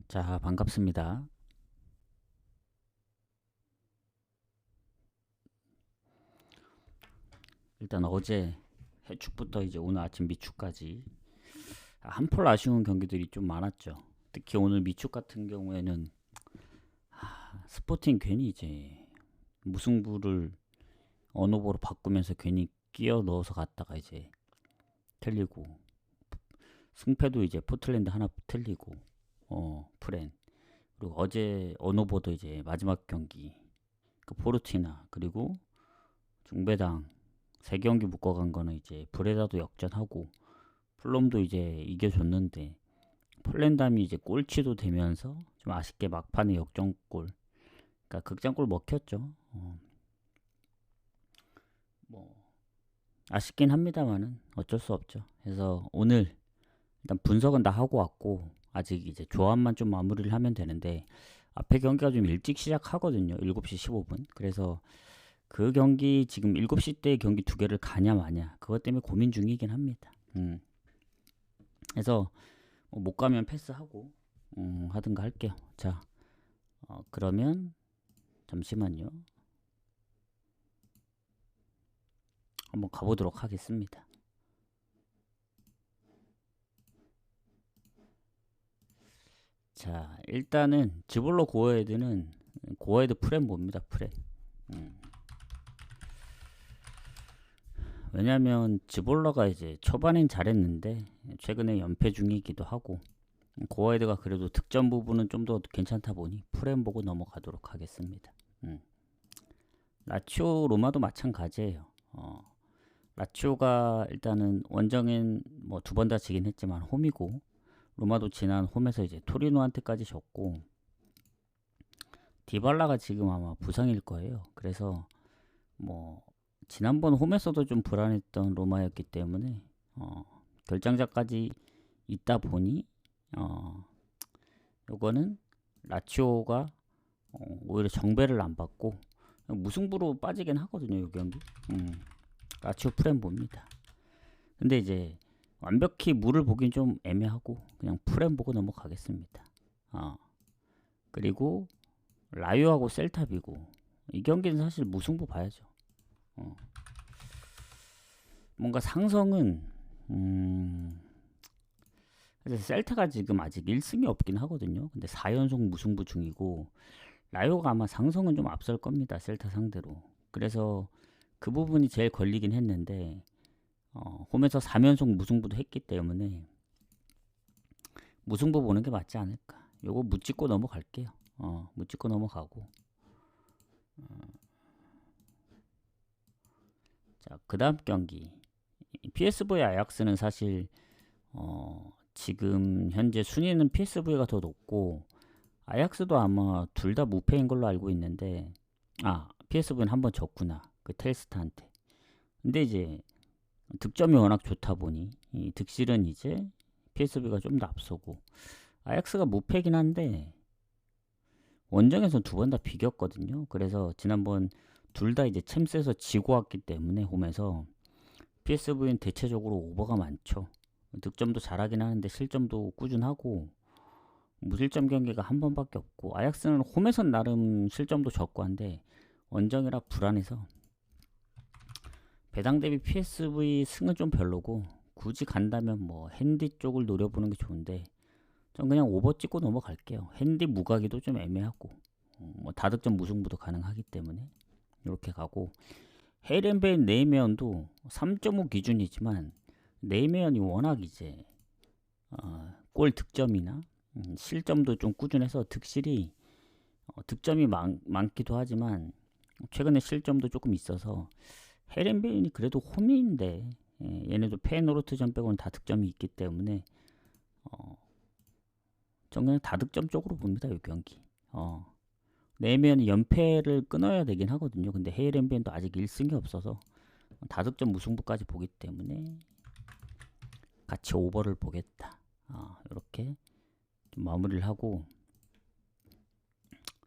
자, 반갑습니다. 일단 어제 해축부터 이제 오늘 아침 미축까지 한풀 아쉬운 경기들이 좀 많았죠. 특히 오늘 미축 같은 경우에는 스포팅 괜히 이제 무승부를 언오버로 바꾸면서 괜히 끼어 넣어서 갔다가 이제 틀리고, 승패도 이제 포틀랜드 하나 틀리고, 프렌, 그리고 어제 언오버도 이제 마지막 경기 그 포르티나, 그리고 중배당 세 경기 묶어간 거는 이제 브레다도 역전하고 플럼도 이제 이겨줬는데, 폴란담이 이제 꼴찌도 되면서 좀 아쉽게 막판에 역전골, 그러니까 극장골 먹혔죠. 뭐 아쉽긴 합니다만은 어쩔 수 없죠. 그래서 오늘 일단 분석은 다 하고 왔고, 아직 이제 조합만 좀 마무리를 하면 되는데, 앞에 경기가 좀 일찍 시작하거든요. 7시 15분. 그래서 그 경기 지금 7시 때 경기 두 개를 가냐 마냐, 그것 때문에 고민 중이긴 합니다. 그래서 못 가면 패스하고 하든가 할게요. 자, 그러면 잠시만요. 한번 가보도록 하겠습니다. 자, 일단은 지볼로 고어헤드는 고어헤드 프렘 봅니다. 프렘. 왜냐면 지볼러가 이제 초반엔 잘했는데 최근에 연패 중이기도 하고, 고어헤드가 그래도 득점 부분은 좀 더 괜찮다 보니 프렘 보고 넘어가도록 하겠습니다. 라치오 로마도 마찬가지예요. 라치오가 일단은 원정엔 뭐 두 번 다 지긴 했지만 홈이고, 로마도 지난 홈에서 이제 토리노한테까지 졌고, 디발라가 지금 아마 부상일 거예요. 그래서 뭐 지난번 홈에서도 좀 불안했던 로마였기 때문에 결장자까지 있다 보니 요거는 라치오가 오히려 정배를 안 받고 무승부로 빠지긴 하거든요. 이 경기. 라치오 프렘 봅니다. 근데 이제 완벽히 물을 보긴 좀 애매하고 그냥 프렘 보고 넘어가겠습니다. 그리고 라요하고 셀타비고, 이 경기는 사실 무승부 봐야죠. 뭔가 상성은 그래서 셀타가 지금 아직 1승이 없긴 하거든요. 근데 4연속 무승부 중이고, 라요가 아마 상성은 좀 앞설 겁니다. 셀타 상대로. 그래서 그 부분이 제일 걸리긴 했는데, 홈에서 3연속 무승부도 했기 때문에 무승부 보는 게 맞지 않을까. 요거 묻짚고 넘어갈게요. 묻짚고 넘어가고. 자, 그 다음 경기. PSV 아약스는 사실 지금 현재 순위는 PSV가 더 높고, 아약스도 아마 둘 다 무패인 걸로 알고 있는데, PSV는 한 번 졌구나. 그 텔스타한테. 근데 이제 득점이 워낙 좋다 보니 이 득실은 이제 PSV가 좀 더 앞서고, 아약스가 무패긴 한데 원정에서 두 번 다 비겼거든요. 그래서 지난번 둘 다 이제 챔스에서 지고 왔기 때문에 홈에서 PSV는 대체적으로 오버가 많죠. 득점도 잘하긴 하는데 실점도 꾸준하고, 무실점 경기가 한 번밖에 없고, 아약스는 홈에선 나름 실점도 적고 한데 원정이라 불안해서 배당 대비 PSV 승은 좀 별로고, 굳이 간다면 뭐 핸디 쪽을 노려보는 게 좋은데 전 그냥 오버 찍고 넘어갈게요. 핸디 무가기도 좀 애매하고, 뭐 다득점 무승부도 가능하기 때문에 이렇게 가고, 헤이렌베인 네이메언도 3.5 기준이지만 네이메언이 워낙 이제 골 득점이나 실점도 좀 꾸준해서 득실이 득점이 많기도 하지만 최근에 실점도 조금 있어서, 헤이렌베인이 그래도 홈인데 얘네도 페노르트전 빼고는 다 득점이 있기 때문에 저는 그냥 다득점 쪽으로 봅니다. 이 경기. 네이메언이 연패를 끊어야 되긴 하거든요. 근데 헤이렌베인도 아직 1승이 없어서 다득점 무승부까지 보기 때문에 같이 오버를 보겠다. 이렇게 좀 마무리를 하고,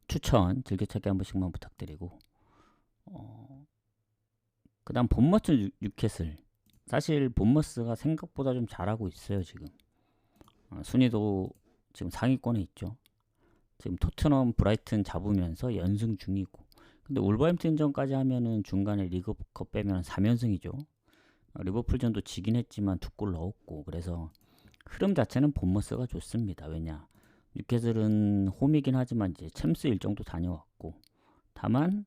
추천 즐겨찾기 한 번씩만 부탁드리고, 그 다음 본머스 뉴캐슬. 사실 본머스가 생각보다 좀 잘하고 있어요. 지금 순위도 지금 상위권에 있죠. 지금 토트넘 브라이튼 잡으면서 연승 중이고, 근데 울버햄튼전까지 하면은 중간에 리그컵 빼면 3연승이죠. 리버풀전도 지긴 했지만 2골 넣었고, 그래서 흐름 자체는 본머스가 좋습니다. 왜냐, 뉴캐슬은 홈이긴 하지만 이제 챔스 일정도 다녀왔고, 다만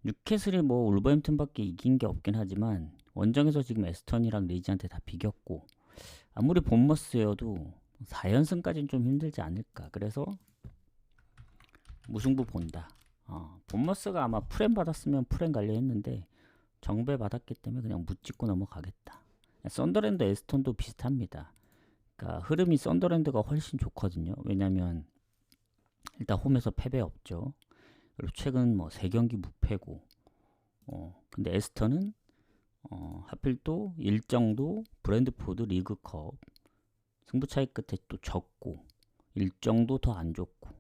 뉴캐슬이 뭐 울버햄튼밖에 이긴 게 없긴 하지만 원정에서 지금 에스턴이랑 리즈한테 다 비겼고, 아무리 본머스여도 4연승까지는 좀 힘들지 않을까. 그래서 무승부 본다. 본머스가 아마 프렘 받았으면 프렘 갈려 했는데 정배 받았기 때문에 그냥 묻짚고 넘어가겠다. 썬더랜드 에스턴도 비슷합니다. 그러니까 흐름이 썬더랜드가 훨씬 좋거든요. 왜냐면 일단 홈에서 패배 없죠. 그리고 최근 뭐 3경기 무패고, 근데 에스턴은 하필 또 일정도 브랜드포드 리그컵 승부 차이 끝에 또 졌고, 일정도 더 안 좋고,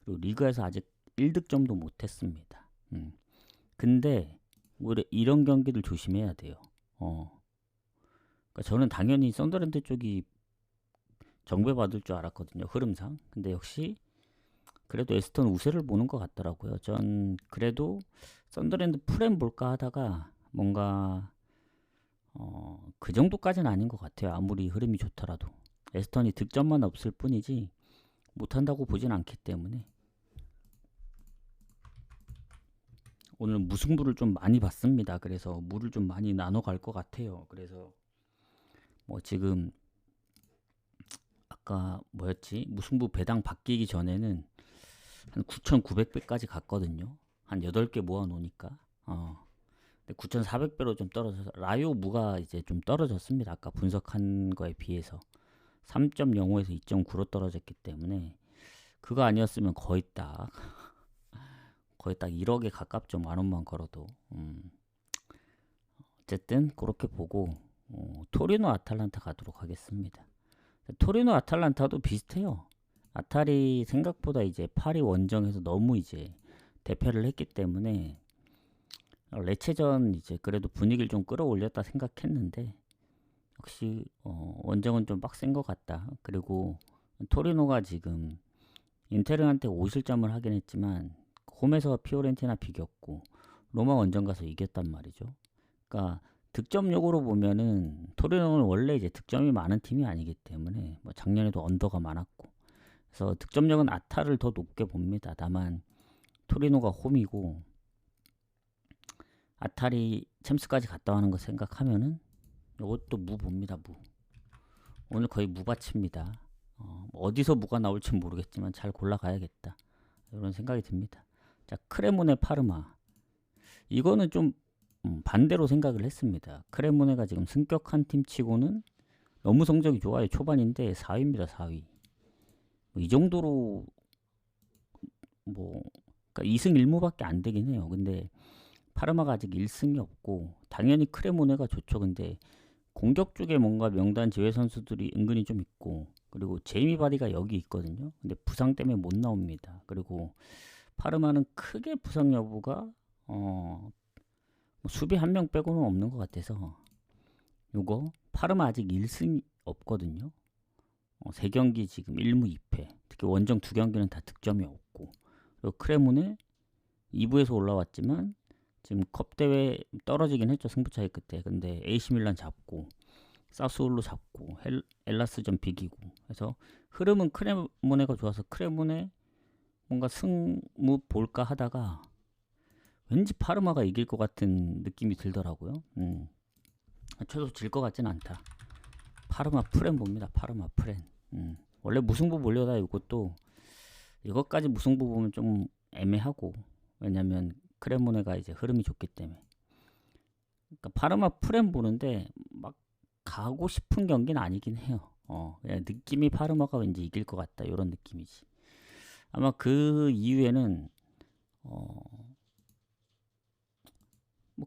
그리고 리그에서 아직 1득점도 못했습니다. 근데 우리 이런 경기를 조심해야 돼요. 그러니까 저는 당연히 썬더랜드 쪽이 정배받을 줄 알았거든요, 흐름상. 근데 역시 그래도 에스턴 우세를 보는 것 같더라고요. 전 그래도 썬더랜드 프렘 볼까 하다가 뭔가 그 정도까지는 아닌 것 같아요. 아무리 흐름이 좋더라도 에스턴이 득점만 없을 뿐이지 못한다고 보진 않기 때문에 오늘 무승부를 좀 많이 봤습니다. 그래서 물을 좀 많이 나눠 갈 것 같아요. 그래서 뭐 지금 아까 뭐였지? 무승부 배당 바뀌기 전에는 한 9,900배까지 갔거든요. 한 8개 모아 놓으니까. 근데 9,400배로 좀 떨어져서 라요 무가 이제 좀 떨어졌습니다. 아까 분석한 거에 비해서 3.05에서 2.9로 떨어졌기 때문에 그거 아니었으면 거의 딱 1억에 가깝죠. 만 원만 걸어도. 어쨌든 그렇게 보고 토리노 아탈란타 가도록 하겠습니다. 토리노 아탈란타도 비슷해요. 아탈이 생각보다 이제 파리 원정에서 너무 이제 대패를 했기 때문에 레체전 이제 그래도 분위기를 좀 끌어올렸다 생각했는데 역시 원정은 좀 빡센 것 같다. 그리고 토리노가 지금 인테르한테 5실점을 하긴 했지만 홈에서 피오렌티나 비겼고 로마 원정 가서 이겼단 말이죠. 그러니까 득점력으로 보면은 토리노는 원래 이제 득점이 많은 팀이 아니기 때문에 뭐 작년에도 언더가 많았고, 그래서 득점력은 아타를 더 높게 봅니다. 다만 토리노가 홈이고 아탈이 챔스까지 갔다 오는 거 생각하면은 이것도 무 봅니다. 무. 오늘 거의 무밭입니다. 어디서 무가 나올지 모르겠지만 잘 골라가야겠다. 이런 생각이 듭니다. 자, 크레모네 파르마. 이거는 좀 반대로 생각을 했습니다. 크레모네가 지금 승격한 팀 치고는 너무 성적이 좋아요. 초반인데 4위입니다. 4위. 이 정도로 뭐 그러니까 2승 1무밖에 안 되긴 해요. 근데 파르마가 아직 1승이 없고 당연히 크레모네가 좋죠. 근데 공격 쪽에 뭔가 명단 제외 선수들이 은근히 좀 있고, 그리고 제이미 바디가 여기 있거든요. 근데 부상 때문에 못 나옵니다. 그리고 파르마는 크게 부상 여부가 뭐 수비 한 명 빼고는 없는 것 같아서 요거 파르마 아직 1승 없거든요. 3경기 지금 1무 2패. 특히 원정 2경기는 다 득점이 없고, 그리고 크레모네 2부에서 올라왔지만 지금 컵 대회 떨어지긴 했죠. 승부차이 끝에. 근데 AC 밀란 잡고 사스올로 잡고 엘라스전 비기고 해서 흐름은 크레모네가 좋아서 크레모네 뭔가 승무 볼까 하다가 왠지 파르마가 이길 것 같은 느낌이 들더라고요. 최소 질 것 같진 않다. 파르마 프렌 봅니다. 파르마 프렌. 원래 무승부 보려다 이것까지 무승부 보면 좀 애매하고, 왜냐면 크레모네가 이제 흐름이 좋기 때문에. 그러니까 파르마 프렌 보는데 막 가고 싶은 경기는 아니긴 해요. 그냥 느낌이 파르마가 왠지 이길 것 같다 이런 느낌이지. 아마 그 이후에는 뭐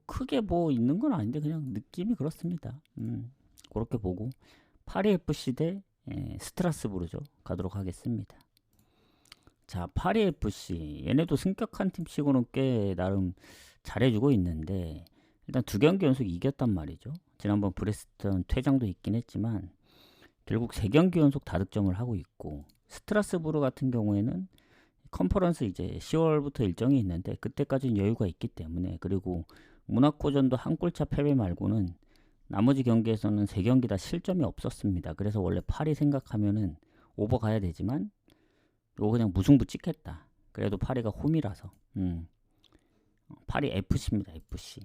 크게 뭐 있는 건 아닌데 그냥 느낌이 그렇습니다. 그렇게 보고 파리 FC 대 스트라스부르죠. 가도록 하겠습니다. 자, 파리 FC 얘네도 승격한 팀 치고는 꽤 나름 잘해주고 있는데 일단 2경기 연속 이겼단 말이죠. 지난번 브레스턴 퇴장도 있긴 했지만 결국 3경기 연속 다득점을 하고 있고, 스트라스부르 같은 경우에는 컨퍼런스 이제 10월부터 일정이 있는데 그때까지는 여유가 있기 때문에, 그리고 모나코전도 한 골차 패배 말고는 나머지 경기에서는 3경기 다 실점이 없었습니다. 그래서 원래 파리 생각하면은 오버 가야 되지만 요거 그냥 무승부 찍겠다. 그래도 파리가 홈이라서 파리 FC입니다. FC.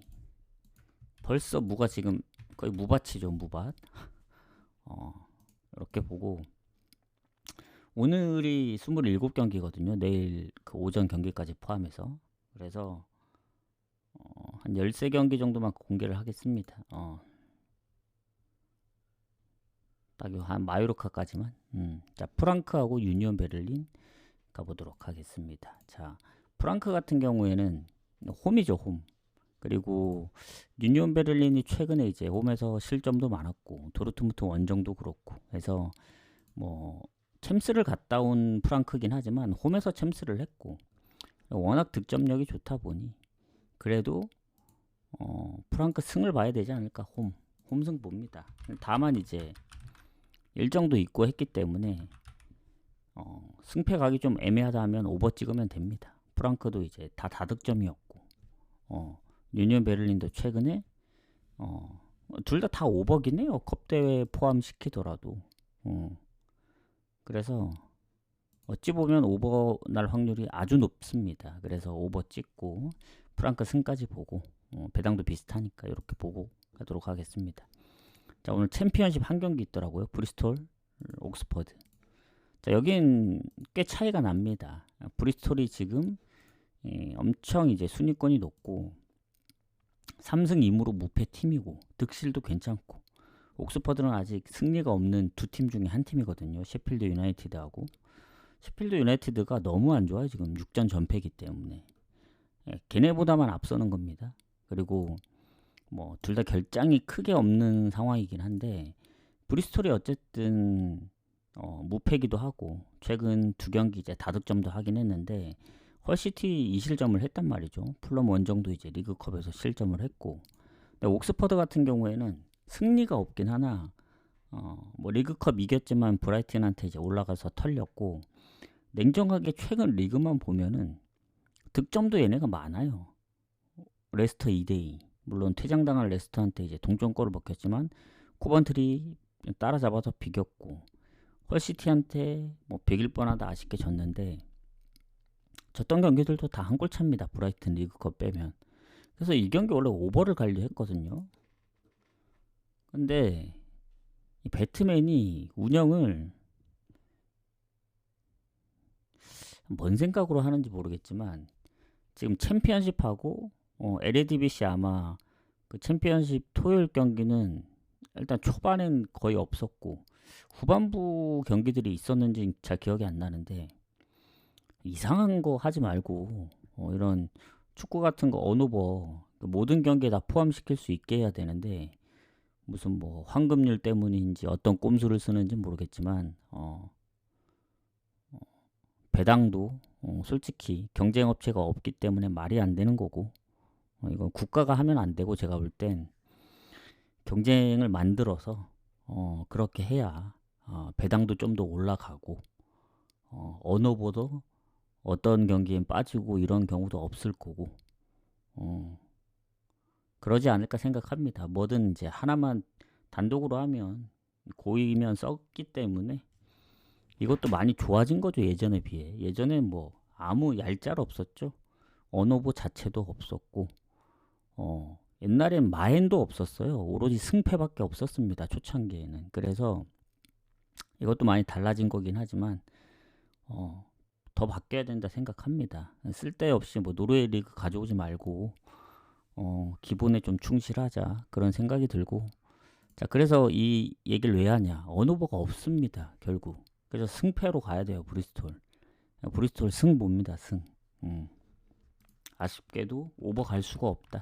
벌써 무가 지금 거의 무밭이죠. 무밭. 이렇게 보고 오늘이 27경기거든요. 내일 그 오전 경기까지 포함해서. 그래서 한 13경기 정도만 공개를 하겠습니다. 딱 한 마요르카까지만. 자, 프랑크하고 유니온 베를린 가보도록 하겠습니다. 자, 프랑크 같은 경우에는 홈이죠, 홈. 그리고 유니온 베를린이 최근에 이제 홈에서 실점도 많았고 도르트문트 원정도 그렇고 해서 뭐 챔스를 갔다 온 프랑크긴 하지만 홈에서 챔스를 했고 워낙 득점력이 좋다 보니 그래도 프랑크 승을 봐야 되지 않을까. 홈승 봅니다. 다만 이제 일정도 있고 했기 때문에 승패 가기 좀 애매하다 하면 오버 찍으면 됩니다. 프랑크도 이제 다 다득점이었고 유니온 베를린도 최근에 둘 다 오버긴 해요. 컵대회 포함시키더라도. 그래서 어찌 보면 오버 날 확률이 아주 높습니다. 그래서 오버 찍고 프랑크 승까지 보고 배당도 비슷하니까 이렇게 보고 가도록 하겠습니다. 자, 오늘 챔피언십 한 경기 있더라고요. 브리스톨, 옥스퍼드. 자, 여긴 꽤 차이가 납니다. 브리스톨이 지금 엄청 이제 순위권이 높고 3승 2무로 무패 팀이고 득실도 괜찮고, 옥스퍼드는 아직 승리가 없는 두 팀 중에 한 팀이거든요. 셰필드 유나이티드하고. 셰필드 유나이티드가 너무 안 좋아요. 지금 6전 전패이기 때문에. 걔네보다만 앞서는 겁니다. 그리고 뭐 둘 다 결장이 크게 없는 상황이긴 한데 브리스톨이 어쨌든 무패기도 하고 최근 2경기 이제 다득점도 하긴 했는데 헐시티 2실점을 했단 말이죠. 풀럼 원정도 이제 리그컵에서 실점을 했고, 근데 옥스퍼드 같은 경우에는 승리가 없긴 하나 뭐 리그컵 이겼지만 브라이튼한테 이제 올라가서 털렸고, 냉정하게 최근 리그만 보면은 득점도 얘네가 많아요. 레스터 2대2. 물론 퇴장당한 레스터한테 이제 동점골을 먹혔지만 코번트리 따라잡아서 비겼고, 헐시티한테 뭐 100일 뻔하다 아쉽게 졌는데 졌던 경기들도 다 한 골 차입니다. 브라이튼 리그컵 빼면. 그래서 이 경기 원래 오버를 가려 했거든요. 근데 이 배트맨이 운영을 뭔 생각으로 하는지 모르겠지만 지금 챔피언십하고 LADBC 아마 그 챔피언십 토요일 경기는 일단 초반엔 거의 없었고 후반부 경기들이 있었는지 잘 기억이 안 나는데, 이상한 거 하지 말고 이런 축구 같은 거 언오버 모든 경기에 다 포함시킬 수 있게 해야 되는데 무슨 뭐 황금률 때문인지 어떤 꼼수를 쓰는지 모르겠지만 배당도 솔직히 경쟁업체가 없기 때문에 말이 안 되는 거고, 이건 국가가 하면 안 되고 제가 볼 땐 경쟁을 만들어서 그렇게 해야 배당도 좀 더 올라가고 언어보도 어떤 경기엔 빠지고 이런 경우도 없을 거고 그러지 않을까 생각합니다. 뭐든 이제 하나만 단독으로 하면 고이면 썩기 때문에 이것도 많이 좋아진 거죠. 예전에 비해. 예전에 뭐 아무 얄짤 없었죠. 언어보 자체도 없었고 옛날엔 마엔도 없었어요. 오로지 승패밖에 없었습니다. 초창기에는. 그래서 이것도 많이 달라진 거긴 하지만 더 바뀌어야 된다 생각합니다. 쓸데없이 뭐 노르웨이 리그 가져오지 말고 기본에 좀 충실하자 그런 생각이 들고, 자, 그래서 이 얘기를 왜 하냐. 언오버가 없습니다. 결국. 그래서 승패로 가야 돼요. 브리스톨 승 봅니다. 승. 아쉽게도 오버 갈 수가 없다.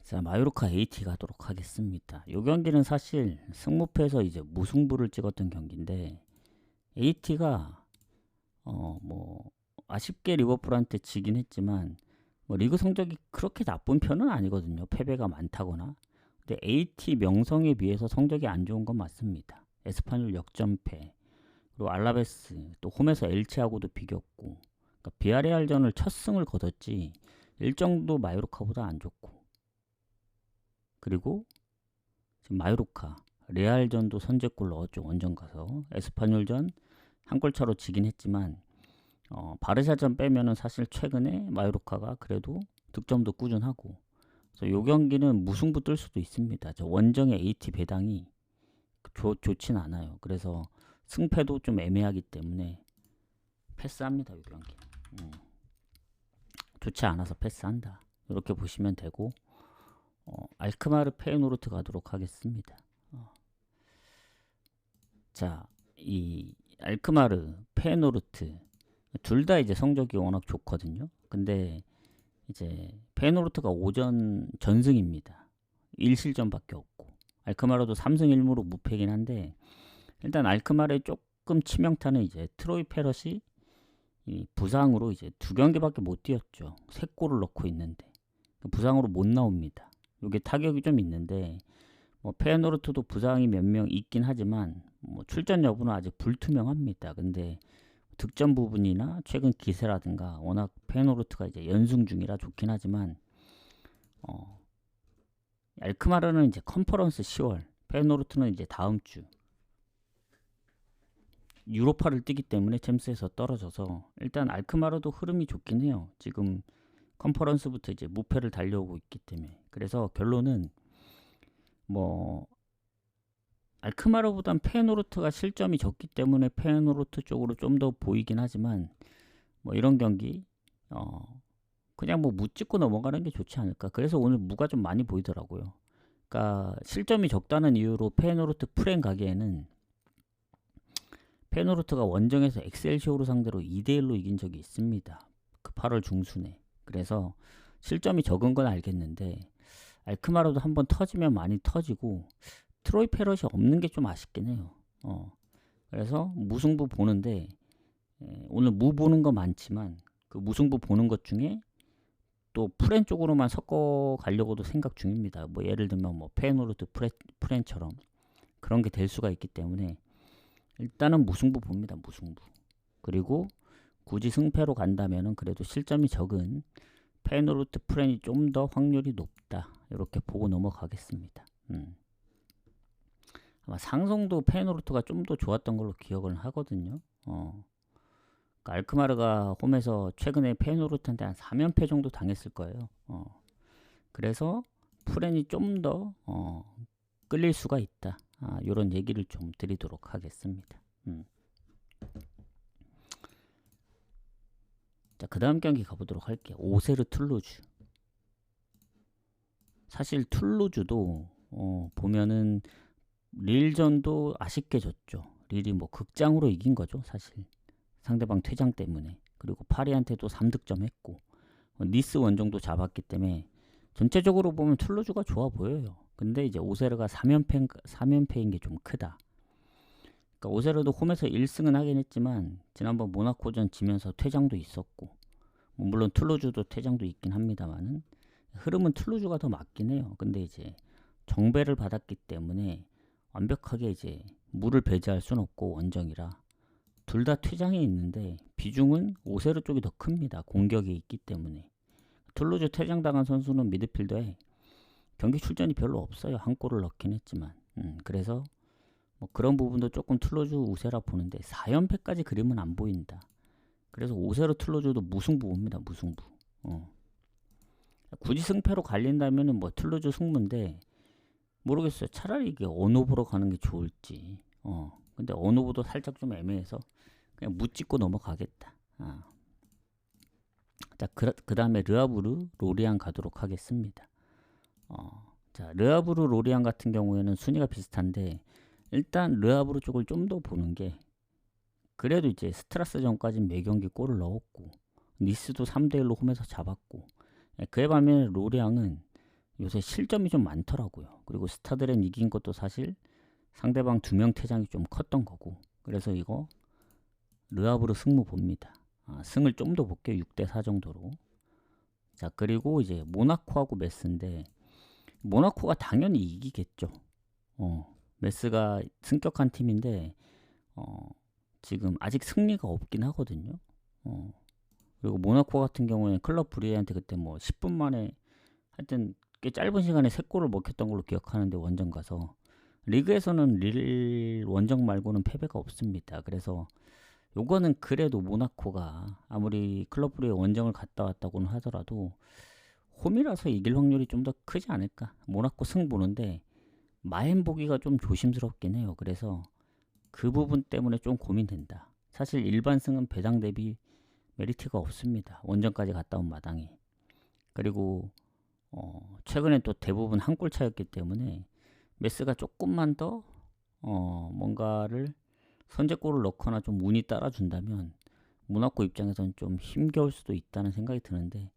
자, 마요르카 AT 가도록 하겠습니다. 이 경기는 사실 승무패에서 이제 무승부를 찍었던 경기인데 AT가 뭐 아쉽게 리버풀한테 지긴 했지만 뭐 리그 성적이 그렇게 나쁜 편은 아니거든요. 패배가 많다거나. 근데 AT 명성에 비해서 성적이 안 좋은 건 맞습니다. 에스파뇰 역전패, 그리고 알라베스 또 홈에서 엘체하고도 비겼고, 그러니까 비아레알전을 첫 승을 거뒀지 일정도 마요르카보다 안 좋고, 그리고 지금 마요르카 레알전도 선제골 넣었죠. 원정 가서. 에스파뇰전 한 골 차로 지긴 했지만 바르샤전 빼면은 사실 최근에 마요르카가 그래도 득점도 꾸준하고, 그래서 요 경기는 무승부 뜰 수도 있습니다. 저 원정의 AT 배당이 좋진 않아요. 그래서 승패도 좀 애매하기 때문에 패스합니다. 요 경기. 좋지 않아서 패스한다. 이렇게 보시면 되고, 알크마르 페이노르트 가도록 하겠습니다. 자, 이 알크마르 페이노르트 둘 다 이제 성적이 워낙 좋거든요. 근데 이제 페이노르트가 오전 전승입니다. 1실점밖에 없고, 알크마르도 3승 1무로 무패긴 한데, 일단 알크마르의 조금 치명타는 이제 트로이 페럿이 이 부상으로 이제 2경기밖에 못 뛰었죠. 3골을 넣고 있는데 부상으로 못 나옵니다. 이게 타격이 좀 있는데, 뭐 페노르트도 부상이 몇 명 있긴 하지만 뭐 출전 여부는 아직 불투명합니다. 근데 득점 부분이나 최근 기세라든가 워낙 페노르트가 이제 연승 중이라 좋긴 하지만, 알크마르는 이제 컨퍼런스 10월, 페노르트는 이제 다음 주 유로파를 뛰기 때문에 챔스에서 떨어져서 일단 알크마르도 흐름이 좋긴 해요. 지금 컨퍼런스부터 이제 무패를 달려오고 있기 때문에. 그래서 결론은 뭐 알크마르보단 페노르트가 실점이 적기 때문에 페노르트 쪽으로 좀 더 보이긴 하지만, 뭐 이런 경기 그냥 뭐 무 찍고 넘어가는 게 좋지 않을까. 그래서 오늘 무가 좀 많이 보이더라고요. 그러니까 실점이 적다는 이유로 페노르트 프렌 가기에는, 페노르트가 원정에서 엑셀시오를 상대로 2대1로 이긴 적이 있습니다. 그 8월 중순에. 그래서 실점이 적은 건 알겠는데, 알크마르도 한번 터지면 많이 터지고, 트로이 페럿이 없는 게 좀 아쉽긴 해요. 그래서 무승부 보는데, 오늘 무 보는 거 많지만 그 무승부 보는 것 중에 또 프렌 쪽으로만 섞어 가려고도 생각 중입니다. 뭐 예를 들면 뭐 페노르트 프렌처럼 그런 게 될 수가 있기 때문에 일단은 무승부 봅니다. 무승부. 그리고 굳이 승패로 간다면은 그래도 실점이 적은 페노르트 프렌이 좀 더 확률이 높다. 이렇게 보고 넘어가겠습니다. 아마 상성도 페노르트가 좀 더 좋았던 걸로 기억을 하거든요. 그러니까 알크마르가 홈에서 최근에 페노르트한테 한 4연패 정도 당했을 거예요. 그래서 프렌이 좀 더 끌릴 수가 있다. 이런 얘기를 좀 드리도록 하겠습니다. 자, 그 다음 경기 가보도록 할게요. 오세르 툴루즈. 사실 툴루즈도 보면은 릴전도 아쉽게 졌죠. 릴이 뭐 극장으로 이긴 거죠, 사실. 상대방 퇴장 때문에. 그리고 파리한테도 3득점 했고, 니스 원정도 잡았기 때문에 전체적으로 보면 툴루즈가 좋아 보여요. 근데 이제 오세르가 3연패인 게 좀 크다. 그러니까 오세르도 홈에서 1승은 하긴 했지만 지난번 모나코전 지면서 퇴장도 있었고, 물론 툴루즈도 퇴장도 있긴 합니다만은 흐름은 툴루즈가 더 맞긴 해요. 근데 이제 정배를 받았기 때문에 완벽하게 이제 물을 배제할 순 없고, 원정이라 둘 다 퇴장이 있는데 비중은 오세르 쪽이 더 큽니다. 공격이 있기 때문에. 툴루즈 퇴장당한 선수는 미드필더에 경기 출전이 별로 없어요. 한 골을 넣긴 했지만. 그래서 뭐 그런 부분도 조금 툴루즈 우세라 보는데 4연패까지 그림은 안 보인다. 그래서 오세르 툴루즈도 무승부 봅니다. 무승부. 굳이 승패로 갈린다면은 뭐 툴루즈 승부인데 모르겠어요. 차라리 이게 언오브로 가는 게 좋을지. 근데 언오브도 살짝 좀 애매해서 그냥 묻짚고 넘어가겠다. 자, 그 다음에 르아브르 로리앙 가도록 하겠습니다. 자, 르아브르 로리앙 같은 경우에는 순위가 비슷한데, 일단 르아브르 쪽을 좀 더 보는 게, 그래도 이제 스트라스전까지 매경기 골을 넣었고, 니스도 3대1로 홈에서 잡았고, 그에 반면에 로리앙은 요새 실점이 좀 많더라고요. 그리고 스타드렌 이긴 것도 사실 상대방 2명 퇴장이 좀 컸던 거고, 그래서 이거 르아브르 승무 봅니다. 승을 좀 더 볼게요. 6대4 정도로. 자, 그리고 이제 모나코하고 메스인데, 모나코가 당연히 이기겠죠. 메스가 승격한 팀인데, 지금 아직 승리가 없긴 하거든요. 어, 그리고 모나코 같은 경우에는 클럽 브리에한테 그때 뭐 10분 만에 하여튼 꽤 짧은 시간에 3골을 먹혔던 걸로 기억하는데 원정 가서 리그에서는 릴 원정 말고는 패배가 없습니다. 그래서 요거는 그래도 모나코가 아무리 클럽 브리에 원정을 갔다 왔다고는 하더라도 홈이라서 이길 확률이 좀 더 크지 않을까. 모나코 승 보는데 마엔 보기가 좀 조심스럽긴 해요. 그래서 그 부분 때문에 좀 고민된다. 사실 일반 승은 배당 대비 메리트가 없습니다. 원정까지 갔다 온 마당에. 그리고 최근에 또 대부분 한 골 차였기 때문에 메스가 조금만 더 뭔가를 선제골을 넣거나 좀 운이 따라준다면 모나코 입장에서는 좀 힘겨울 수도 있다는 생각이 드는데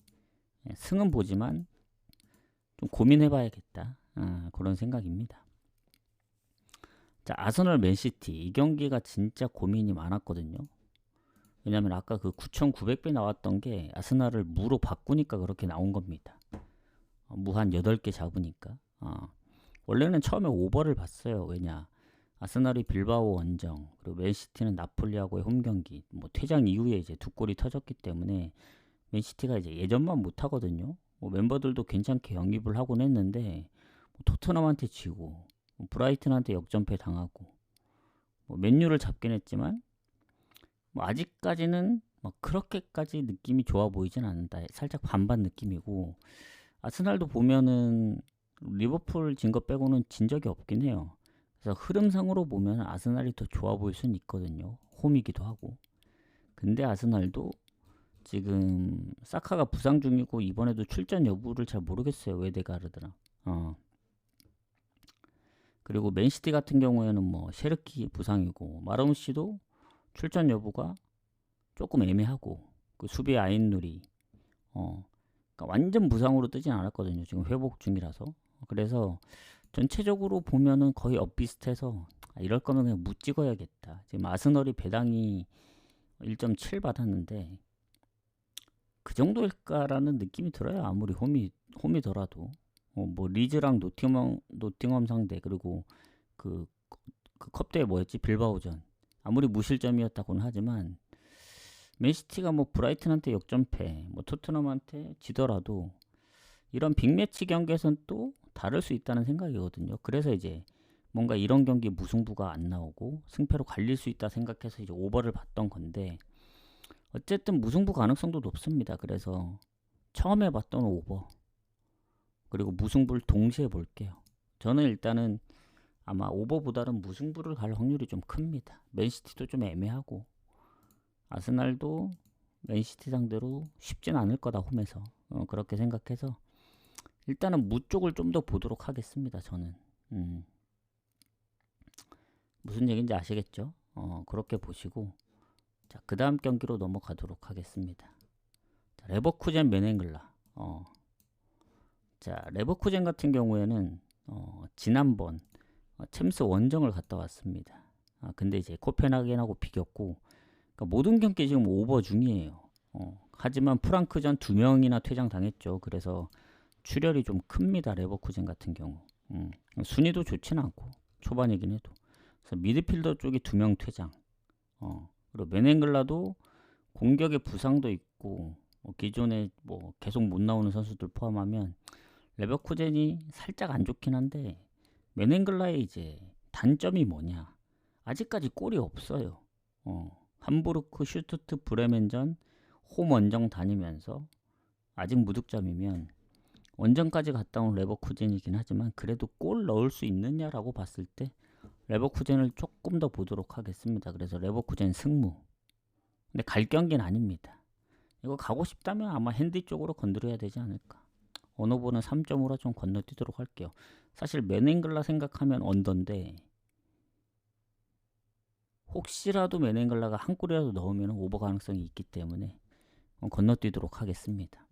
승은 보지만 좀 고민해봐야겠다. 그런 생각입니다. 자, 아스널 맨시티 이 경기가 진짜 고민이 많았거든요. 왜냐면 아까 그 9,900배 나왔던 게 아스날을 무로 바꾸니까 그렇게 나온 겁니다. 무 한 8개 잡으니까. 원래는 처음에 오버를 봤어요. 왜냐 아스날이 빌바오 원정 그리고 맨시티는 나폴리하고의 홈경기 뭐 퇴장 이후에 이제 2골이 터졌기 때문에 맨시티가 이제 예전만 못하거든요. 뭐 멤버들도 괜찮게 영입을 하곤 했는데 뭐 토트넘한테 지고 뭐 브라이튼한테 역전패 당하고 뭐 맨유를 잡긴 했지만 뭐 아직까지는 뭐 그렇게까지 느낌이 좋아 보이진 않는다. 살짝 반반 느낌이고 아스날도 보면은 리버풀 진 거 빼고는 진 적이 없긴 해요. 그래서 흐름상으로 보면 아스날이 더 좋아 보일 수는 있거든요. 홈이기도 하고. 근데 아스날도 지금 사카가 부상 중이고 이번에도 출전 여부를 잘 모르겠어요. 웨데가르드랑. 그리고 맨시티 같은 경우에는 뭐 셰르키 부상이고 마르무시도 출전 여부가 조금 애매하고 그 수비 아인누리 그러니까 완전 부상으로 뜨진 않았거든요. 지금 회복 중이라서. 그래서 전체적으로 보면은 거의 엇비슷해서 이럴 거면 그냥 무 찍어야겠다. 지금 아스널이 배당이 1.7 받았는데 그 정도일까라는 느낌이 들어요. 아무리 홈이더라도 뭐 리즈랑 노팅엄 상대 그리고 그 컵대회 뭐였지 빌바오전 아무리 무실점이었다고는 하지만 맨시티가 뭐 브라이튼한테 역전패 뭐 토트넘한테 지더라도 이런 빅매치 경기에선 또 다를 수 있다는 생각이거든요. 그래서 이제 뭔가 이런 경기 무승부가 안 나오고 승패로 갈릴 수 있다 생각해서 이제 오버를 봤던 건데 어쨌든 무승부 가능성도 높습니다. 그래서 처음에 봤던 오버 그리고 무승부를 동시에 볼게요. 저는 일단은 아마 오버보다는 무승부를 갈 확률이 좀 큽니다. 맨시티도 좀 애매하고 아스날도 맨시티 상대로 쉽진 않을 거다 홈에서 그렇게 생각해서 일단은 무 쪽을 좀 더 보도록 하겠습니다. 저는 무슨 얘기인지 아시겠죠? 그렇게 보시고 자, 그 다음 경기로 넘어가도록 하겠습니다. 자, 레버쿠젠 메넨글라. 자, 레버쿠젠 같은 경우에는 지난번 챔스 원정을 갔다 왔습니다. 근데 이제 코펜하겐하고 비겼고 그러니까 모든 경기 지금 오버 중이에요. 하지만 프랑크전 2명이나 퇴장 당했죠. 그래서 출혈이 좀 큽니다. 레버쿠젠 같은 경우. 순위도 좋진 않고 초반이긴 해도. 그래서 미드필더 쪽에 2명 퇴장. 그리고 메넨글라도 공격에 부상도 있고 기존에 뭐 계속 못 나오는 선수들 포함하면 레버쿠젠이 살짝 안 좋긴 한데 메넨글라의 이제 단점이 뭐냐? 아직까지 골이 없어요. 함부르크 슈투트 브레멘전 홈 원정 다니면서 아직 무득점이면 원정까지 갔다 온 레버쿠젠이긴 하지만 그래도 골 넣을 수 있느냐라고 봤을 때 레버쿠젠을 조금 더 보도록 하겠습니다. 그래서 레버쿠젠 승무. 근데 갈 경기는 아닙니다. 이거 가고 싶다면 아마 핸디 쪽으로 건드려야 되지 않을까. 언어보는 3.5로 좀 건너뛰도록 할게요. 사실 메넨글라 생각하면 언더인데 혹시라도 메넨글라가 한 골이라도 넣으면 오버 가능성이 있기 때문에 건너뛰도록 하겠습니다.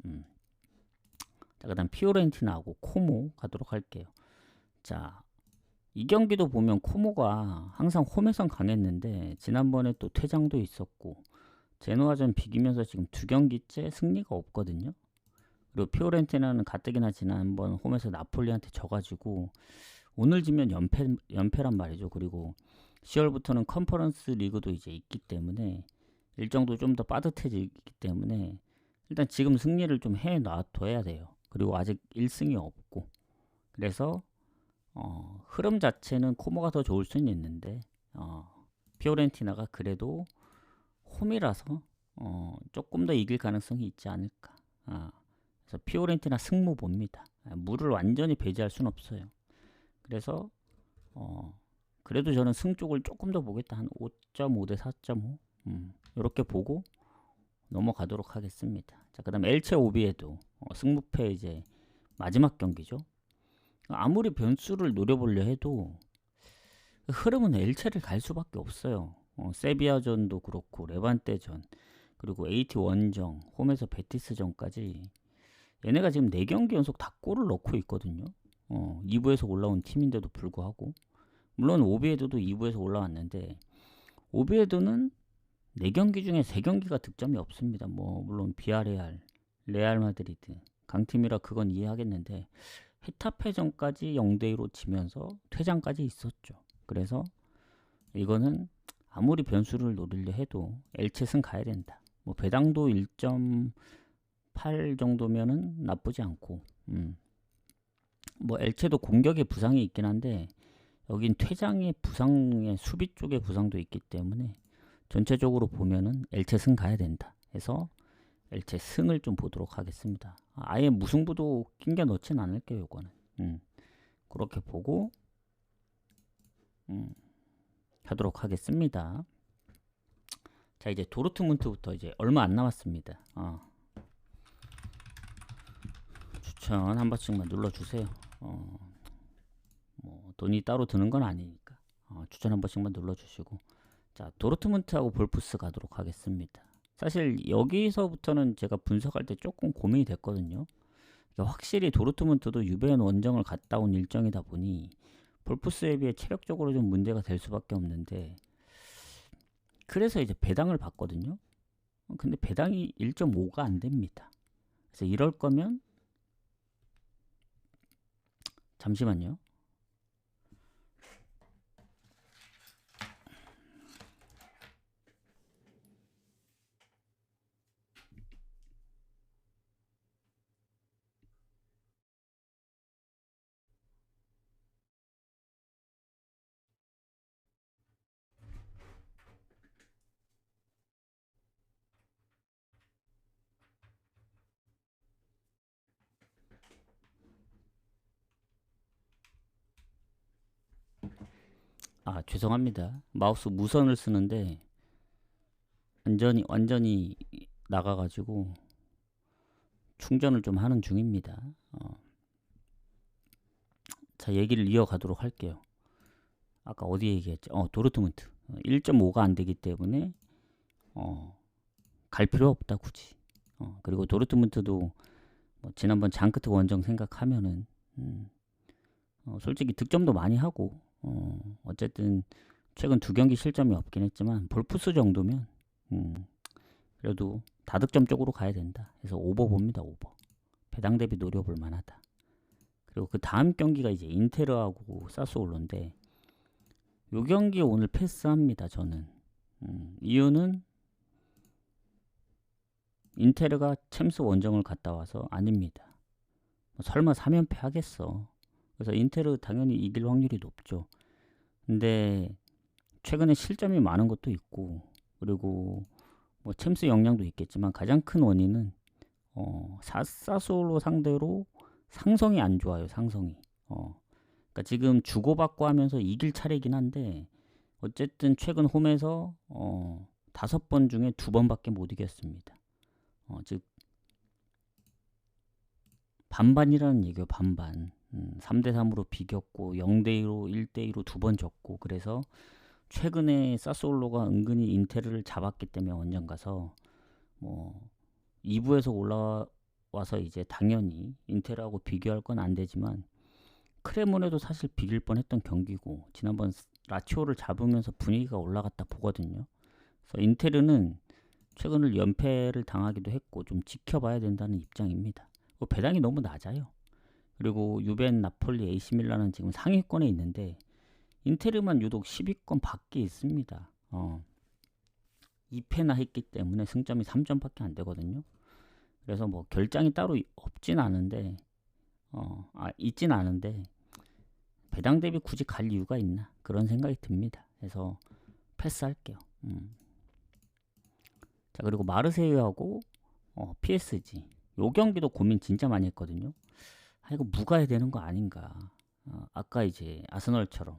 자, 그 다음 피오렌티나하고 코모 가도록 할게요. 자, 이 경기도 보면 코모가 항상 홈에선 강했는데 지난번에 또 퇴장도 있었고 제노아전 비기면서 지금 2경기째 승리가 없거든요. 그리고 피오렌티나는 가뜩이나 지난번 홈에서 나폴리한테 져가지고 오늘 지면 연패란 말이죠. 그리고 10월부터는 컨퍼런스 리그도 이제 있기 때문에 일정도 좀 더 빠듯해지기 때문에 일단 지금 승리를 좀 해놔둬야 돼요. 그리고 아직 1승이 없고 그래서 흐름 자체는 코모가 더 좋을 수는 있는데 피오렌티나가 그래도 홈이라서 조금 더 이길 가능성이 있지 않을까. 그래서 피오렌티나 승무 봅니다. 물을 완전히 배제할 수는 없어요. 그래서 그래도 저는 승 쪽을 조금 더 보겠다. 한 5.5 대 4.5 이렇게 보고 넘어가도록 하겠습니다. 자, 그 다음 엘체 오비에도 승무패 이제 마지막 경기죠. 아무리 변수를 노려보려 해도 흐름은 엘체를 갈 수밖에 없어요. 세비야전도 그렇고 레반테전 그리고 AT 원정 홈에서 베티스전까지 얘네가 지금 4경기 연속 다 골을 넣고 있거든요. 2부에서 올라온 팀인데도 불구하고 물론 오비에도도 2부에서 올라왔는데 오비에도는 4경기 중에 3경기가 득점이 없습니다. 뭐 물론 비아레알, 레알 마드리드 강팀이라 그건 이해하겠는데 헤타페전까지 0대2로 지면서 퇴장까지 있었죠. 그래서 이거는 아무리 변수를 노리려 해도 엘체승 가야 된다. 뭐 배당도 1.8 정도면은 나쁘지 않고 뭐 엘체도 공격에 부상이 있긴 한데 여긴 퇴장의 부상의 수비 쪽에 부상도 있기 때문에 전체적으로 보면은 엘체 승 가야 된다 해서 엘체 승을 좀 보도록 하겠습니다. 아예 무승부도 낑겨 넣진 않을게요. 요거는 그렇게 보고 하도록 하겠습니다. 자, 이제 도르트문트부터 이제 얼마 안 남았습니다. 추천 한 번씩만 눌러주세요. 뭐 돈이 따로 드는 건 아니니까 추천 한 번씩만 눌러주시고, 자, 도르트문트하고 볼프스 가도록 하겠습니다. 사실 여기서부터는 제가 분석할 때 조금 고민이 됐거든요. 그러니까 확실히 도르트문트도 유벤 원정을 갔다 온 일정이다 보니 볼프스에 비해 체력적으로 좀 문제가 될 수밖에 없는데, 그래서 이제 배당을 봤거든요. 근데 배당이 1.5가 안 됩니다. 그래서 이럴 거면 잠시만요. 죄송합니다. 마우스 무선을 쓰는데 완전히 나가가지고 충전을 좀 하는 중입니다. 자, 얘기를 이어가도록 할게요. 아까 어디 얘기했지? 도르트문트 1.5가 안 되기 때문에 갈 필요 없다 굳이. 그리고 도르트문트도 뭐 지난번 장크트 원정 생각하면은 솔직히 득점도 많이 하고 어쨌든 최근 2경기 실점이 없긴 했지만 볼프스 정도면 그래도 다득점 쪽으로 가야 된다. 그래서 오버 봅니다. 오버. 배당 대비 노려볼 만하다. 그리고 그 다음 경기가 이제 인테르하고 사스올로인데 요 경기 오늘 패스합니다. 저는 이유는 인테르가 챔스 원정을 갔다 와서 아닙니다. 설마 3연패 하겠어. 그래서 인테르 당연히 이길 확률이 높죠. 근데 최근에 실점이 많은 것도 있고, 그리고 뭐 챔스 영향도 있겠지만 가장 큰 원인은 사스올로 상대로 상성이 안 좋아요. 상성이. 그러니까 지금 주고받고 하면서 이길 차례긴 한데 어쨌든 최근 홈에서 5번 중에 2번밖에 못 이겼습니다. 즉 반반이라는 얘기예요. 반반. 3대3으로 비겼고 0대2로 1대2로 2번 졌고, 그래서 최근에 사스올로가 은근히 인테르를 잡았기 때문에 원정 가서 뭐 2부에서 올라와서 이제 당연히 인테르하고 비교할 건 안 되지만 크레몬에도 사실 비길 뻔했던 경기고 지난번 라치오를 잡으면서 분위기가 올라갔다 보거든요. 그래서 인테르는 최근을 연패를 당하기도 했고 좀 지켜봐야 된다는 입장입니다. 배당이 너무 낮아요. 그리고 유벤, 나폴리, AC 밀란은 지금 상위권에 있는데 인테르만 유독 10위권 밖에 있습니다. 2패나 했기 때문에 승점이 3점밖에 안 되거든요. 그래서 뭐 결장이 따로 없진 않은데 있진 않은데 배당 대비 굳이 갈 이유가 있나 그런 생각이 듭니다. 그래서 패스할게요. 자, 그리고 마르세유하고 PSG 요 경기도 고민 진짜 많이 했거든요. 이거 무가야 되는 거 아닌가. 아까 이제 아스널처럼.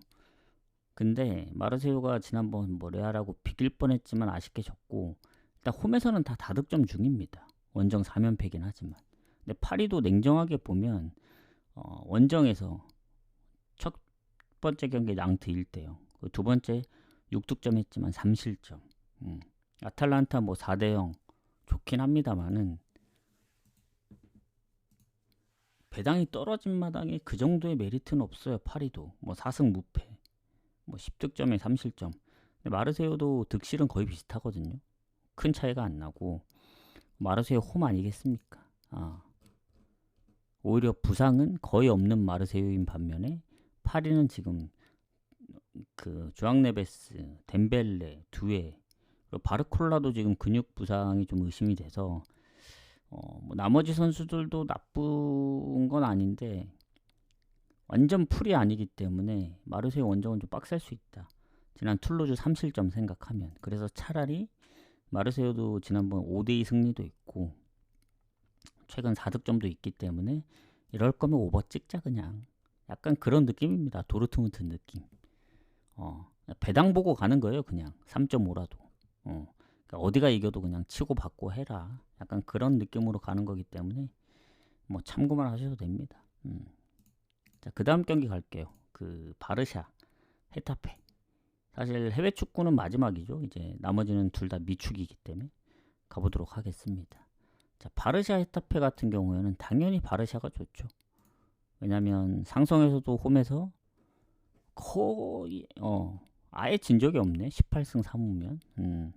근데 마르세유가 지난번 뭐 레알하고 비길 뻔했지만 아쉽게 졌고, 일단 홈에서는 다 다득점 중입니다. 원정 4연패긴 하지만. 근데 파리도 냉정하게 보면 원정에서 첫 번째 경기 낭트 1대0, 두 번째 6득점 했지만 3실점. 아탈란타 뭐 4대0 좋긴 합니다만은 배당이 떨어진 마당에 그 정도의 메리트는 없어요. 파리도 뭐 4승 무패, 뭐 10득점에 3실점. 근데 마르세유도 득실은 거의 비슷하거든요. 큰 차이가 안 나고 마르세유 홈 아니겠습니까? 오히려 부상은 거의 없는 마르세유인 반면에 파리는 지금 그 조앙네베스, 덴벨레, 두에, 그리고 바르콜라도 지금 근육 부상이 좀 의심이 돼서 뭐 나머지 선수들도 나쁜 건 아닌데 완전 풀이 아니기 때문에 마르세유 원정은 좀 빡셀 수 있다. 지난 툴루즈 3실점 생각하면. 그래서 차라리 마르세유도 지난번 5대2 승리도 있고 최근 4득점도 있기 때문에 이럴 거면 오버 찍자 그냥. 약간 그런 느낌입니다. 도르트문트 느낌. 배당 보고 가는 거예요. 그냥 3.5라도. 그러니까 어디가 이겨도 그냥 치고 받고 해라. 약간 그런 느낌으로 가는 거기 때문에 뭐 참고만 하셔도 됩니다. 자, 그 다음 경기 갈게요. 그 바르샤, 헤타페. 사실 해외 축구는 마지막이죠. 이제 나머지는 둘 다 미축이기 때문에 가보도록 하겠습니다. 자, 바르샤 헤타페 같은 경우에는 당연히 바르샤가 좋죠. 왜냐면 상성에서도 홈에서 거의 아예 진 적이 없네. 18승 3무면.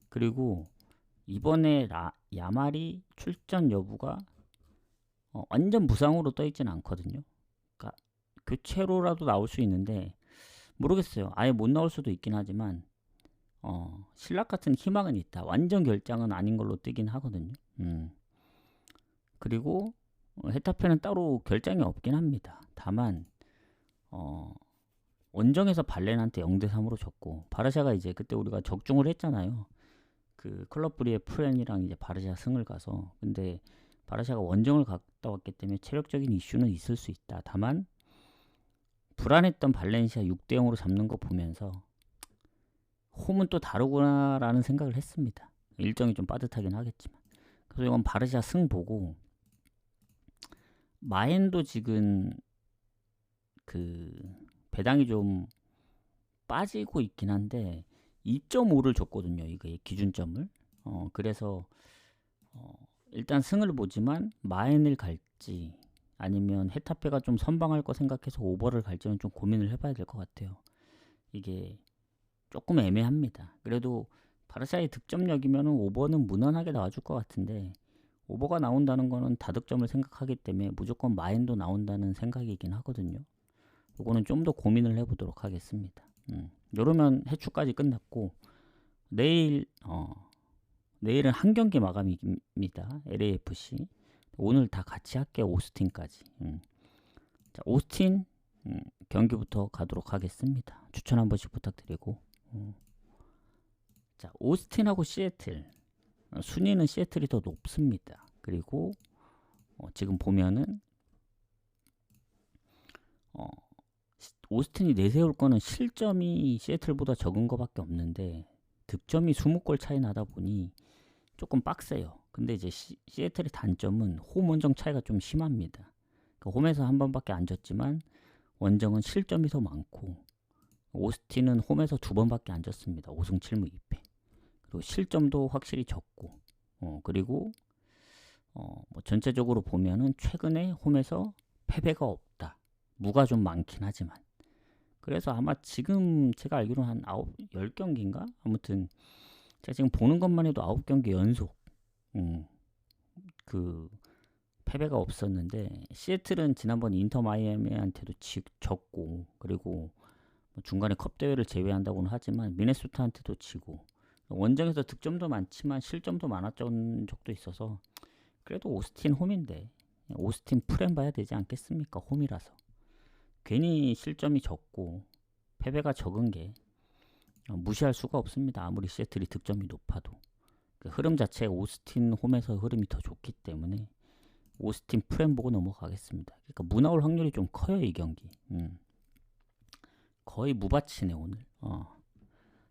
그리고 이번에 야말이 출전 여부가 완전 무상으로 떠있지는 않거든요. 그러니까 교체로라도 나올 수 있는데 모르겠어요. 아예 못 나올 수도 있긴 하지만 신락 같은 희망은 있다. 완전 결장은 아닌 걸로 뜨긴 하거든요. 그리고 헤타페는 따로 결장이 없긴 합니다. 다만 원정에서 발렌한테 0대3으로 졌고 바르샤가 이제 그때 우리가 적중을 했잖아요. 그 클럽 브리의 프렌이랑 이제 바르샤 승을 가서. 근데 바르샤가 원정을 갔다 왔기 때문에 체력적인 이슈는 있을 수 있다. 다만 불안했던 발렌시아 6대0으로 잡는 거 보면서 홈은 또 다르구나라는 생각을 했습니다. 일정이 좀 빠듯하긴 하겠지만. 그래서 이건 바르샤 승 보고 마엔도 지금 그 배당이 좀 빠지고 있긴 한데 2.5를 줬거든요. 이게 기준점을. 그래서 일단 승을 보지만 마엔을 갈지 아니면 헤타페가 좀 선방할 거 생각해서 오버를 갈지는 좀 고민을 해봐야 될 것 같아요. 이게 조금 애매합니다. 그래도 바르샤의 득점력이면 오버는 무난하게 나와줄 것 같은데 오버가 나온다는 거는 다득점을 생각하기 때문에 무조건 마인도 나온다는 생각이긴 하거든요. 요거는 좀 더 고민을 해보도록 하겠습니다. 이러면 해추까지 끝났고 내일은 한 경기 마감입니다. LAFC. 오늘 다 같이 할게요. 오스틴까지. 자, 오스틴 경기부터 가도록 하겠습니다. 추천 한 번씩 부탁드리고. 자, 오스틴하고 시애틀. 순위는 시애틀이 더 높습니다. 그리고 지금 보면은 오스틴이 내세울 거는 실점이 시애틀보다 적은 거밖에 없는데 득점이 20골 차이 나다 보니 조금 빡세요. 근데 이제 시애틀의 단점은 홈 원정 차이가 좀 심합니다. 그러니까 홈에서 한 번밖에 안 졌지만 원정은 실점이 더 많고 오스틴은 홈에서 2번밖에 안 졌습니다. 5승 7무 2패. 그리고 실점도 확실히 적고 그리고 뭐 전체적으로 보면은 최근에 홈에서 패배가 없다. 무가 좀 많긴 하지만. 그래서 아마 지금 제가 알기로는 한 10경기인가? 아무튼 제가 지금 보는 것만 해도 9경기 연속 그 패배가 없었는데 시애틀은 지난번 인터 마이애미한테도 졌고 그리고 뭐 중간에 컵 대회를 제외한다고는 하지만 미네소타한테도 지고 원정에서 득점도 많지만 실점도 많았던 적도 있어서 그래도 오스틴 홈인데 오스틴 프렘 봐야 되지 않겠습니까? 홈이라서 괜히 실점이 적고 패배가 적은 게 무시할 수가 없습니다. 아무리 시애틀이 득점이 높아도 그 흐름 자체가 오스틴 홈에서 흐름이 더 좋기 때문에 오스틴 프렘 보고 넘어가겠습니다. 그러니까 무 나올 확률이 좀 커요 이 경기. 거의 무바치네 오늘.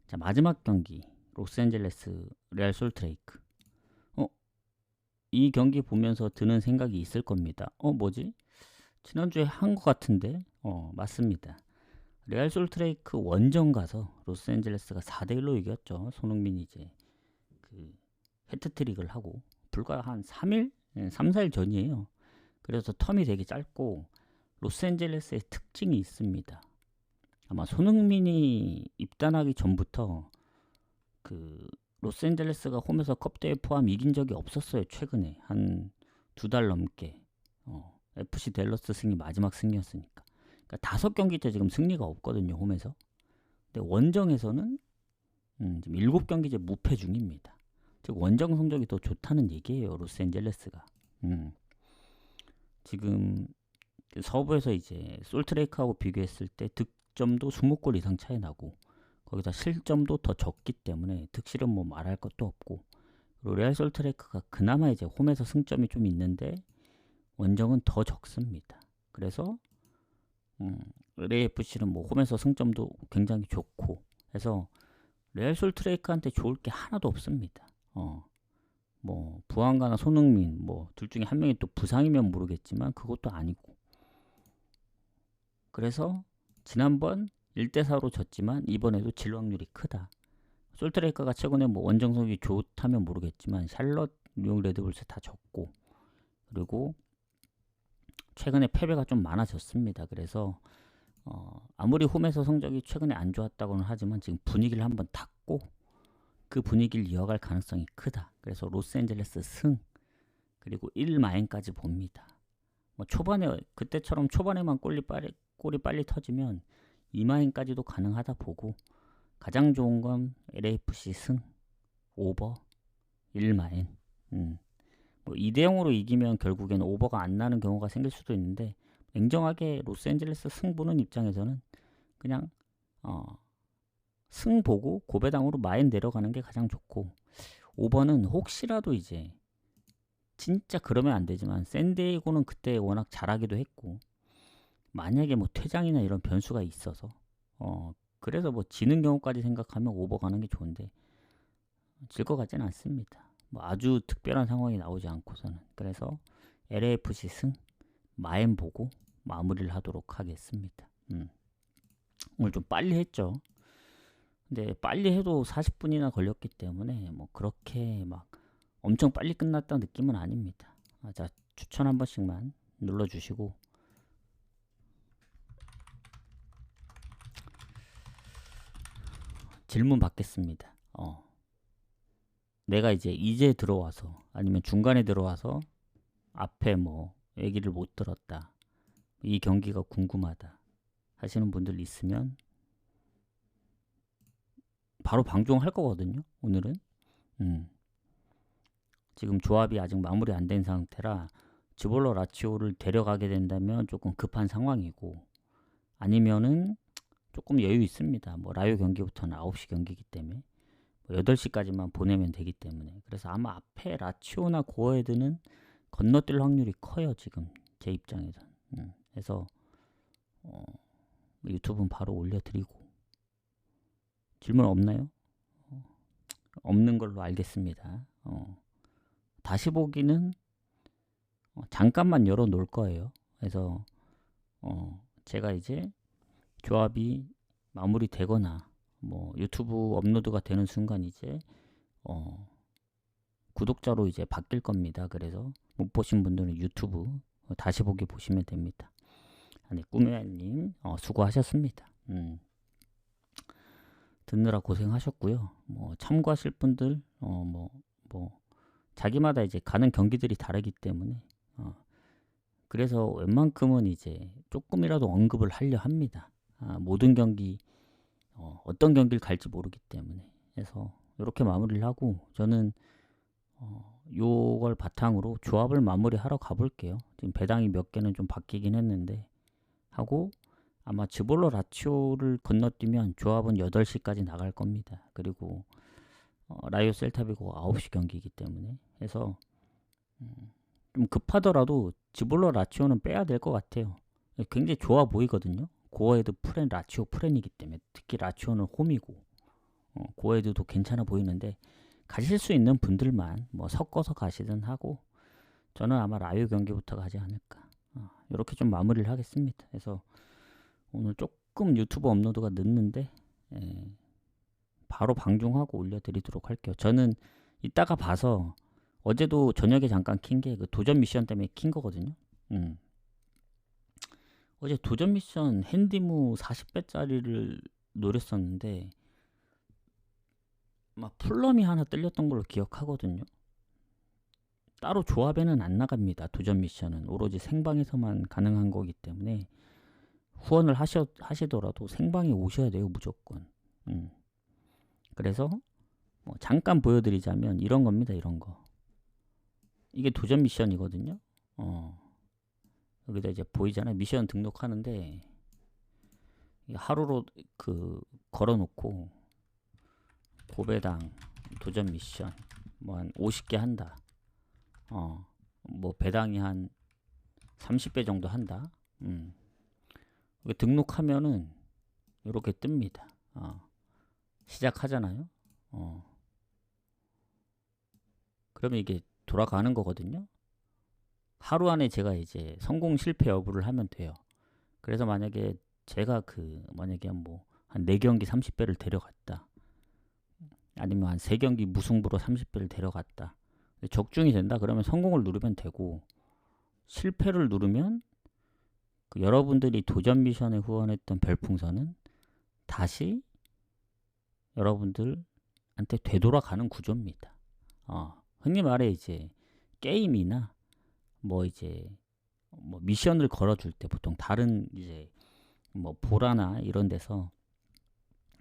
자 마지막 경기 로스앤젤레스 레알 솔트레이크. 이 경기 보면서 드는 생각이 있을 겁니다. 뭐지? 지난주에 한 것 같은데? 맞습니다. 레알 솔트레이크 원정 가서 로스앤젤레스가 4대1로 이겼죠. 손흥민이 이제 그 해트트릭을 하고 불과 한 3일? 3, 4일 전이에요. 그래서 텀이 되게 짧고 로스앤젤레스의 특징이 있습니다. 아마 손흥민이 입단하기 전부터 그 로스앤젤레스가 홈에서 컵대회 포함 이긴 적이 없었어요. 최근에 한 2달 넘게. FC 댈러스 승이 마지막 승리였으니까. 그러니까 5경기째 지금 승리가 없거든요. 홈에서. 근데 원정에서는 지금 7경기째 무패 중입니다. 즉 원정 성적이 더 좋다는 얘기예요. 로스앤젤레스가. 지금 서부에서 이제 솔트레이크하고 비교했을 때 득점도 20골 이상 차이 나고 거기다 실점도 더 적기 때문에 득실은 뭐 말할 것도 없고 그리고 레알 솔트레이크가 그나마 이제 홈에서 승점이 좀 있는데 원정은 더 적습니다. 그래서 LAFC는 뭐 홈에서 승점도 굉장히 좋고 해서 레알 솔트레이크한테 좋을 게 하나도 없습니다. 뭐 부안가나 손흥민 뭐 둘 중에 한 명이 또 부상이면 모르겠지만 그것도 아니고 그래서 지난번 1대4로 졌지만 이번에도 질 확률이 크다. 솔트레이크가 최근에 뭐 원정성이 좋다면 모르겠지만 샬럿, 뉴욕 레드불스 다 졌고 그리고 최근에 패배가 좀 많아졌습니다. 그래서 아무리 홈에서 성적이 최근에 안 좋았다고는 하지만 지금 분위기를 한번 탔고 그 분위기를 이어갈 가능성이 크다. 그래서 로스앤젤레스 승 그리고 1마인까지 봅니다. 뭐 초반에 그때처럼 초반에만 골이 빨리 터지면 2마인까지도 가능하다 보고 가장 좋은 건 LAFC 승 오버 1마인. 뭐 2대0으로 이기면 결국엔 오버가 안 나는 경우가 생길 수도 있는데 냉정하게 로스앤젤레스 승 보는 입장에서는 그냥 승 보고 고배당으로 마인 내려가는 게 가장 좋고 오버는 혹시라도 이제 진짜 그러면 안 되지만 샌디에이고는 그때 워낙 잘하기도 했고 만약에 뭐 퇴장이나 이런 변수가 있어서 그래서 뭐 지는 경우까지 생각하면 오버 가는 게 좋은데 질 것 같지는 않습니다. 뭐 아주 특별한 상황이 나오지 않고서는 그래서 LAFC 승 마인 보고 마무리를 하도록 하겠습니다. 오늘 좀 빨리 했죠. 근데 빨리 해도 40분이나 걸렸기 때문에 뭐 그렇게 막 엄청 빨리 끝났다는 느낌은 아닙니다. 자 추천 한 번씩만 눌러주시고 질문 받겠습니다. 내가 이제 들어와서 아니면 중간에 들어와서 앞에 뭐 얘기를 못 들었다. 이 경기가 궁금하다 하시는 분들 있으면 바로 방송할 거거든요. 오늘은 지금 조합이 아직 마무리 안 된 상태라 즈볼러 라치오를 데려가게 된다면 조금 급한 상황이고 아니면은 조금 여유 있습니다. 뭐 라요 경기부터는 9시 경기이기 때문에 뭐 8시까지만 보내면 되기 때문에 그래서 아마 앞에 라치오나 고어헤드는 건너뛸 확률이 커요. 지금 제 입장에선. 그래서 유튜브는 바로 올려드리고 질문 없나요? 없는 걸로 알겠습니다. 다시 보기는 잠깐만 열어 놓을 거예요. 그래서 제가 이제 조합이 마무리되거나 뭐 유튜브 업로드가 되는 순간 이제 구독자로 이제 바뀔 겁니다. 그래서 못 보신 분들은 유튜브 다시 보기 보시면 됩니다. 네, 꾸미야님 수고하셨습니다. 듣느라 고생하셨고요. 뭐 참고하실 분들 뭐 자기마다 이제 가는 경기들이 다르기 때문에 그래서 웬만큼은 이제 조금이라도 언급을 하려 합니다. 모든 경기 어떤 경기를 갈지 모르기 때문에. 그래서 이렇게 마무리를 하고 저는 요걸 바탕으로 조합을 마무리하러 가볼게요. 지금 배당이 몇 개는 좀 바뀌긴 했는데 하고 아마 즈볼러 라치오를 건너뛰면 조합은 8시까지 나갈 겁니다. 그리고 라이오 셀타비고 9시 경기이기 때문에 해서 좀 급하더라도 즈볼러 라치오는 빼야 될 것 같아요. 굉장히 좋아 보이거든요. 고어헤드 프렌 라치오 프렌이기 때문에 특히 라치오는 홈이고 고어헤드도 괜찮아 보이는데 가실 수 있는 분들만 뭐 섞어서 가시든 하고 저는 아마 라이오 경기부터 가지 않을까 이렇게 좀 마무리를 하겠습니다. 그래서 오늘 조금 유튜브 업로드가 늦는데 바로 방송하고 올려드리도록 할게요. 저는 이따가 봐서 어제도 저녁에 잠깐 킨 게 그 도전 미션 때문에 킨 거거든요. 어제 도전 미션 핸디무 40배짜리를 노렸었는데 막 풀럼이 하나 뜰렸던 걸로 기억하거든요. 따로 조합에는 안 나갑니다. 도전 미션은 오로지 생방에서만 가능한 거기 때문에 후원을 하시더라도 생방에 오셔야 돼요. 무조건. 그래서 뭐 잠깐 보여드리자면 이런 겁니다. 이런 거. 이게 도전 미션이거든요. 여기다 이제 보이잖아요. 미션 등록하는데 하루로 그 걸어놓고 고배당 도전 미션 뭐 한 50개 한다. 뭐 배당이 한 30배 정도 한다. 등록하면은 이렇게 뜹니다. 시작하잖아요. 그러면 이게 돌아가는 거거든요. 하루 안에 제가 이제 성공 실패 여부를 하면 돼요. 그래서 만약에 제가 만약에 뭐 한 4경기 30배를 데려갔다. 아니면 한 3경기 무승부로 30배를 데려갔다. 적중이 된다 그러면 성공을 누르면 되고 실패를 누르면 여러분들이 도전 미션에 후원했던 별풍선은 다시 여러분들한테 되돌아가는 구조입니다. 흔히 말해 이제 게임이나 뭐 이제 뭐 미션을 걸어줄 때 보통 다른 이제 뭐 보라나 이런 데서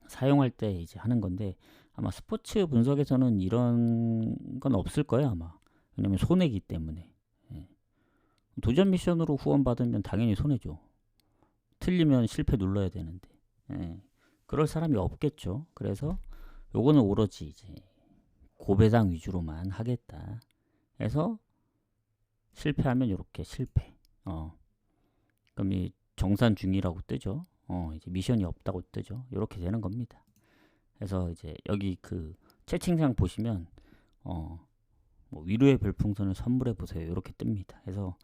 사용할 때 이제 하는 건데 아마 스포츠 분석에서는 이런 건 없을 거예요 아마. 왜냐면 손해기 때문에. 도전 미션으로 후원 받으면 당연히 손해죠. 틀리면 실패 눌러야 되는데. 그럴 사람이 없겠죠. 그래서 요거는 오로지 이제 고배당 위주로만 하겠다. 해서 실패하면 이렇게 실패. 그럼 이 정산 중이라고 뜨죠. 이제 미션이 없다고 뜨죠. 이렇게 되는 겁니다. 그래서 이제 여기 그 채팅창 보시면 뭐 위로의 별풍선을 선물해 보세요. 이렇게 뜹니다. 그래서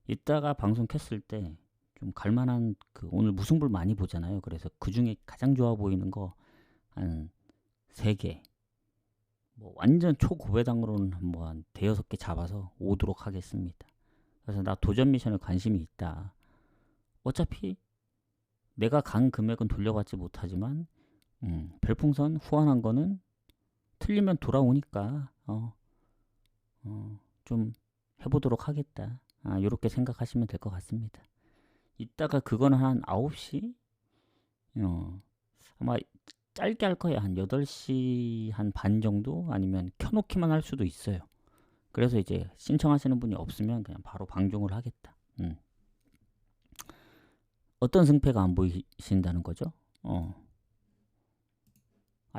이따가 방송 켰을 때 좀 갈만한 오늘 무승부를 많이 보잖아요. 그래서 그 중에 가장 좋아 보이는 거 한 3개. 뭐 완전 초고배당으로는 뭐 한 대여섯 개 잡아서 오도록 하겠습니다. 그래서 나 도전 미션에 관심이 있다. 어차피 내가 간 금액은 돌려받지 못하지만 별풍선 후원한 거는 틀리면 돌아오니까 좀 해보도록 하겠다. 이렇게 생각하시면 될 것 같습니다. 이따가 그거는 한 9시? 아마 짧게 할 거예요. 한 8시 한 반 정도? 아니면 켜놓기만 할 수도 있어요. 그래서 이제 신청하시는 분이 없으면 그냥 바로 방종을 하겠다. 어떤 승패가 안 보이신다는 거죠?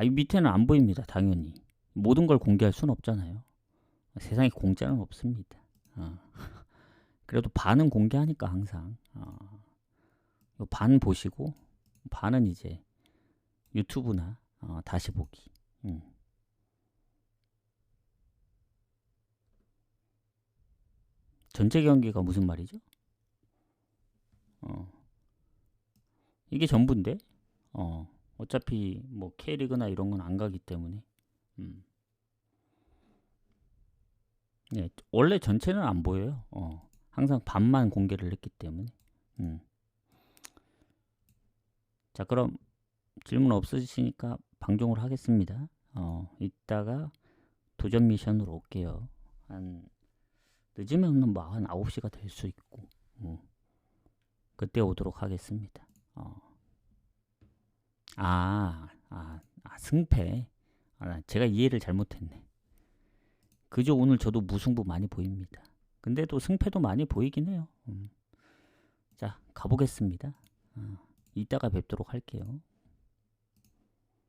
이 밑에는 안 보입니다. 당연히. 모든 걸 공개할 수는 없잖아요. 세상에 공짜는 없습니다. 그래도 반은 공개하니까 항상 반 보시고 반은 이제 유튜브나 다시 보기. 전체 경기가 무슨 말이죠? 이게 전부인데 어차피 뭐 K리그나 이런 건 안 가기 때문에 네, 원래 전체는 안 보여요. 항상 반만 공개를 했기 때문에 자 그럼 질문 없으시니까 방종을 하겠습니다. 이따가 도전 미션으로 올게요. 늦으면 뭐 한 9시가 될 수 있고 그때 오도록 하겠습니다. 승패. 제가 이해를 잘못했네. 그죠? 오늘 저도 무승부 많이 보입니다. 근데 또 승패도 많이 보이긴 해요. 자, 가보겠습니다. 이따가 뵙도록 할게요.